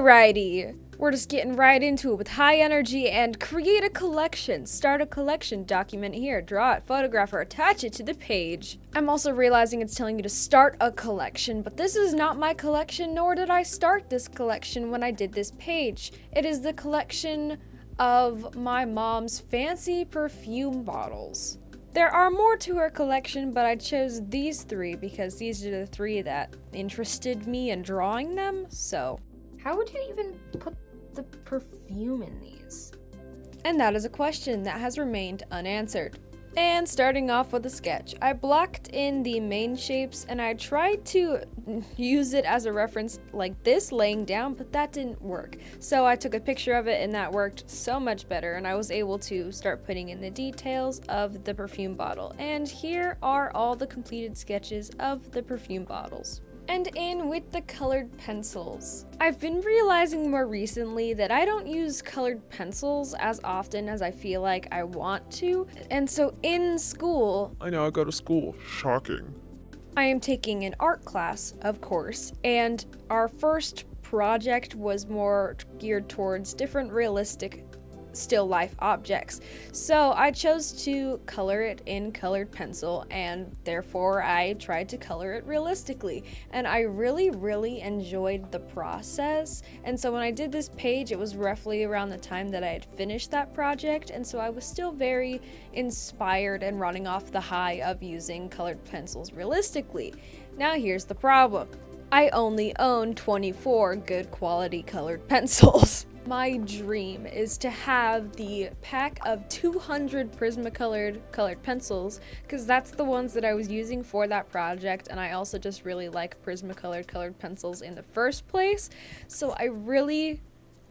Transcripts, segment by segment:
Alrighty, we're just getting right into it with high energy and create a collection. Start a collection, document here, draw it, photograph or attach it to the page. I'm also realizing it's telling you to start a collection, but this is not my collection, nor did I start this collection when I did this page. It is the collection of my mom's fancy perfume bottles. There are more to her collection, but I chose these three because these are the three that interested me in drawing them, so. How would you even put the perfume in these? And that is a question that has remained unanswered. And starting off with a sketch, I blocked in the main shapes and I tried to use it as a reference like this laying down, but that didn't work. So I took a picture of it and that worked so much better, and I was able to start putting in the details of the perfume bottle. And here are all the completed sketches of the perfume bottles. And in with the colored pencils. I've been realizing more recently that I don't use colored pencils as often as I feel like I want to. And so in school, I know I go to school. Shocking. I am taking an art class, of course, and our first project was more geared towards different realistic still life objects. So I chose to color it in colored pencil, and therefore I tried to color it realistically. And I really enjoyed the process. And so when I did this page, it was roughly around the time that I had finished that project, and so I was still very inspired and running off the high of using colored pencils realistically. Now here's the problem. I only own 24 good quality colored pencils. My dream is to have the pack of 200 Prisma colored pencils, because that's the ones that I was using for that project, and I also just really like Prisma colored pencils in the first place. So I really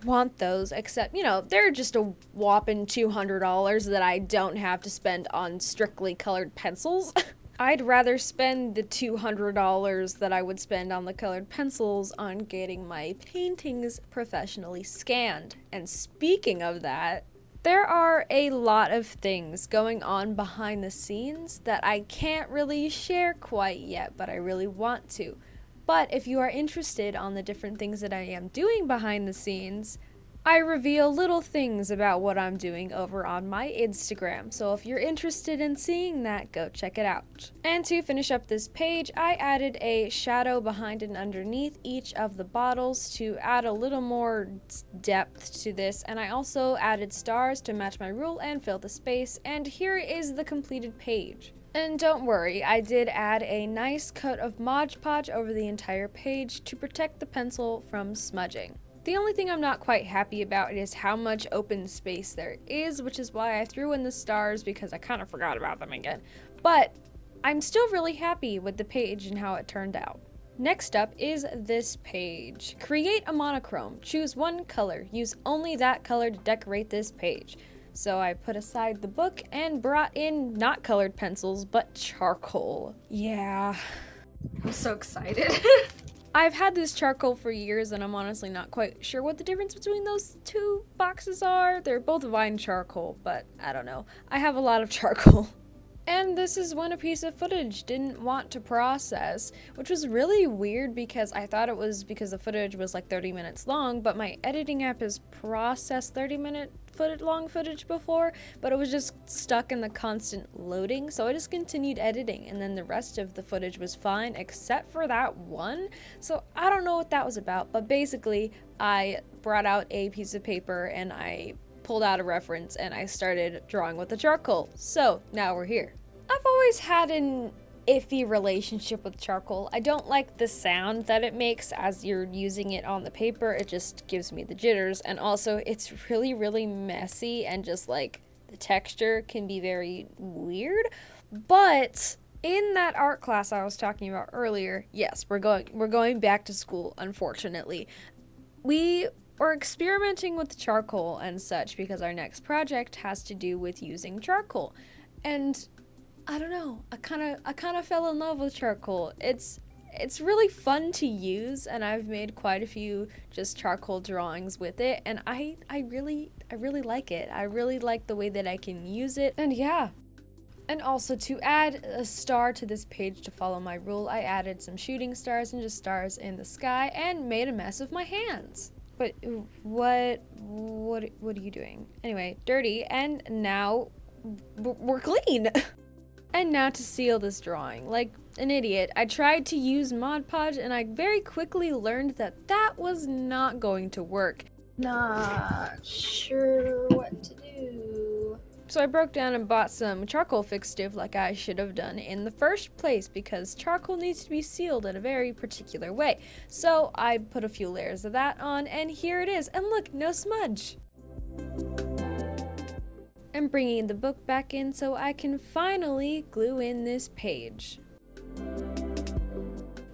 want those, except, you know, they're just a whopping $200 that I don't have to spend on strictly colored pencils. I'd rather spend the $200 that I would spend on the colored pencils on getting my paintings professionally scanned. And speaking of that, there are a lot of things going on behind the scenes that I can't really share quite yet, but I really want to. But if you are interested on the different things that I am doing behind the scenes, I reveal little things about what I'm doing over on my Instagram, so if you're interested in seeing that, go check it out. And to finish up this page, I added a shadow behind and underneath each of the bottles to add a little more depth to this, and I also added stars to match my rule and fill the space, and here is the completed page. And don't worry, I did add a nice coat of Mod Podge over the entire page to protect the pencil from smudging. The only thing I'm not quite happy about is how much open space there is, which is why I threw in the stars, because I kind of forgot about them again. But I'm still really happy with the page and how it turned out. Next up is this page. Create a monochrome. Choose one color. Use only that color to decorate this page. So I put aside the book and brought in not colored pencils, but charcoal. Yeah. I'm so excited. I've had this charcoal for years, and I'm honestly not quite sure what the difference between those two boxes are. They're both vine charcoal, but I don't know. I have a lot of charcoal. And this is when a piece of footage didn't want to process, which was really weird because I thought it was because the footage was like 30 minutes long, but my editing app has processed 30-minute long footage before, but it was just stuck in the constant loading, so I just continued editing, and then the rest of the footage was fine except for that one. So I don't know what that was about, but basically I brought out a piece of paper and I pulled out a reference and I started drawing with the charcoal. So now we're here. I've always had an iffy relationship with charcoal. I don't like the sound that it makes as you're using it on the paper. It just gives me the jitters, and also it's really messy, and just like the texture can be very weird. But in that art class I was talking about earlier, yes, we're going back to school, unfortunately. We were experimenting with charcoal and such because our next project has to do with using charcoal. And I don't know, I kind of fell in love with charcoal. It's really fun to use, and I've made quite a few just charcoal drawings with it, and I really like it. I really like the way that I can use it, and yeah. And also, to add a star to this page to follow my rule, I added some shooting stars and just stars in the sky and made a mess of my hands. But what are you doing? Anyway, dirty, and now we're clean. And now to seal this drawing. Like an idiot, I tried to use Mod Podge and I very quickly learned that that was not going to work. Not sure what to do. So I broke down and bought some charcoal fixative like I should have done in the first place, because charcoal needs to be sealed in a very particular way. So I put a few layers of that on, and here it is. And look, no smudge. I'm bringing the book back in so I can finally glue in this page.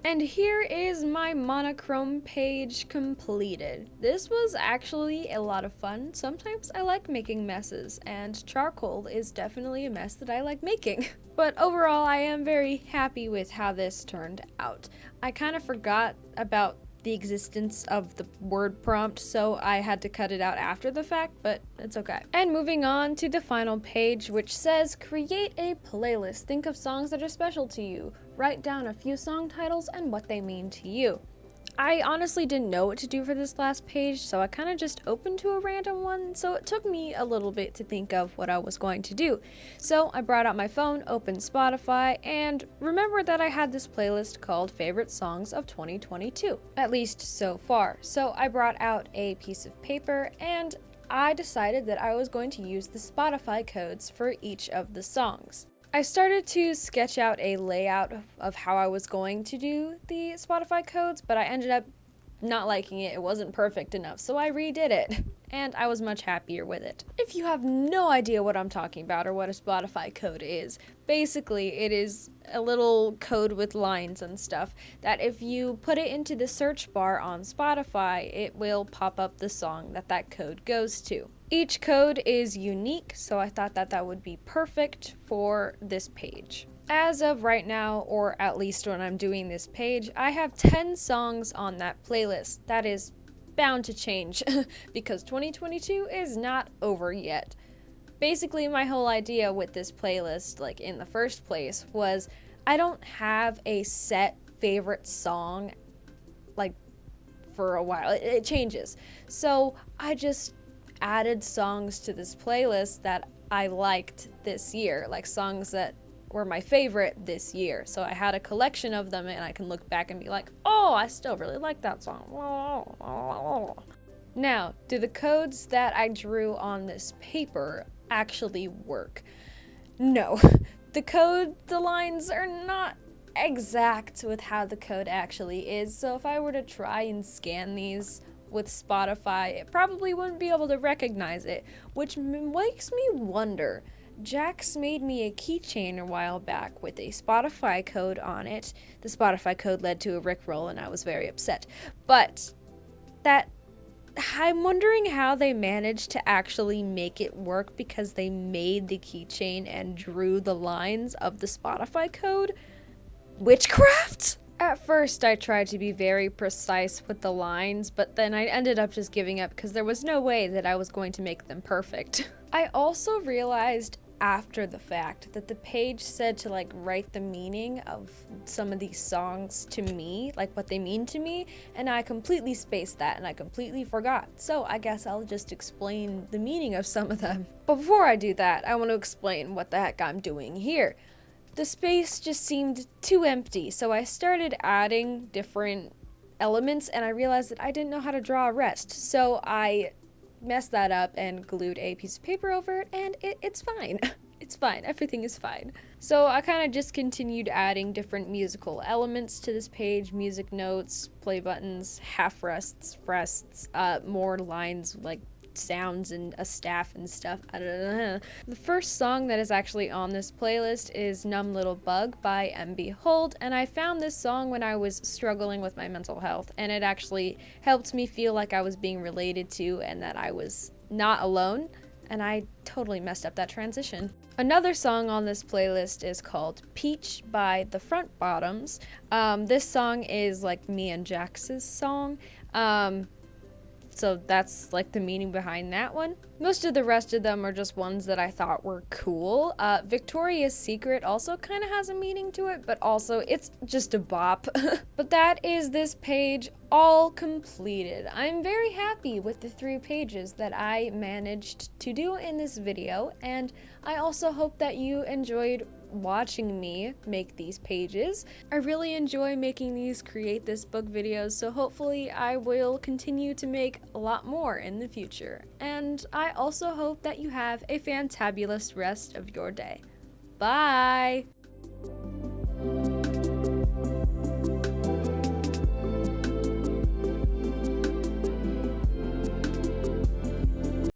And here is my monochrome page completed. This was actually a lot of fun. Sometimes I like making messes, and charcoal is definitely a mess that I like making. But overall, I am very happy with how this turned out. I kind of forgot about the existence of the word prompt, so I had to cut it out after the fact, but it's okay. And moving on to the final page, which says, create a playlist. Think of songs that are special to you. Write down a few song titles and what they mean to you. I honestly didn't know what to do for this last page, so I kind of just opened to a random one, so it took me a little bit to think of what I was going to do. So I brought out my phone, opened Spotify, and remembered that I had this playlist called Favorite Songs of 2022, at least so far. So I brought out a piece of paper, and I decided that I was going to use the Spotify codes for each of the songs. I started to sketch out a layout of how I was going to do the Spotify codes, but I ended up not liking it. It wasn't perfect enough, so I redid it, and I was much happier with it. If you have no idea what I'm talking about or what a Spotify code is, basically it is a little code with lines and stuff that if you put it into the search bar on Spotify, it will pop up the song that that code goes to. Each code is unique, so I thought that that would be perfect for this page. As of right now, or at least when I'm doing this page, I have 10 songs on that playlist. That is bound to change because 2022 is not over yet. Basically, my whole idea with this playlist, like in the first place, was I don't have a set favorite song like for a while. It changes. So I just added songs to this playlist that I liked this year, like songs that were my favorite this year. So I had a collection of them, and I can look back and be like, oh, I still really like that song. Now, do the codes that I drew on this paper actually work? No. The lines are not exact with how the code actually is, so if I were to try and scan these with Spotify, it probably wouldn't be able to recognize it, which makes me wonder. Jax made me a keychain a while back with a Spotify code on it. The Spotify code led to a Rickroll, and I was very upset. But I'm wondering how they managed to actually make it work, because they made the keychain and drew the lines of the Spotify code. Witchcraft? At first, I tried to be very precise with the lines, but then I ended up just giving up because there was no way that I was going to make them perfect. I also realized after the fact that the page said to write the meaning of some of these songs to me, like what they mean to me, and I completely spaced that and I completely forgot. So I guess I'll just explain the meaning of some of them. But before I do that, I want to explain what the heck I'm doing here. The space just seemed too empty, so I started adding different elements, and I realized that I didn't know how to draw a rest. So I messed that up and glued a piece of paper over it, and it's fine. It's fine. Everything is fine. So I kind of just continued adding different musical elements to this page: music notes, play buttons, half rests, more lines like sounds and a staff and stuff. I don't know. The first song that is actually on this playlist is Numb Little Bug by MB Hold, and I found this song when I was struggling with my mental health, and it actually helped me feel like I was being related to and that I was not alone, and I totally messed up that transition. Another song on this playlist is called Peach by the Front Bottoms. This song is like me and Jax's song. So that's like the meaning behind that one. Most of the rest of them are just ones that I thought were cool. Victoria's Secret also kind of has a meaning to it, but also it's just a bop. But that is this page all completed. I'm very happy with the 3 pages that I managed to do in this video, and I also hope that you enjoyed watching me make these pages. I really enjoy making these create this book videos, so hopefully I will continue to make a lot more in the future. And I also hope that you have a fantabulous rest of your day. Bye!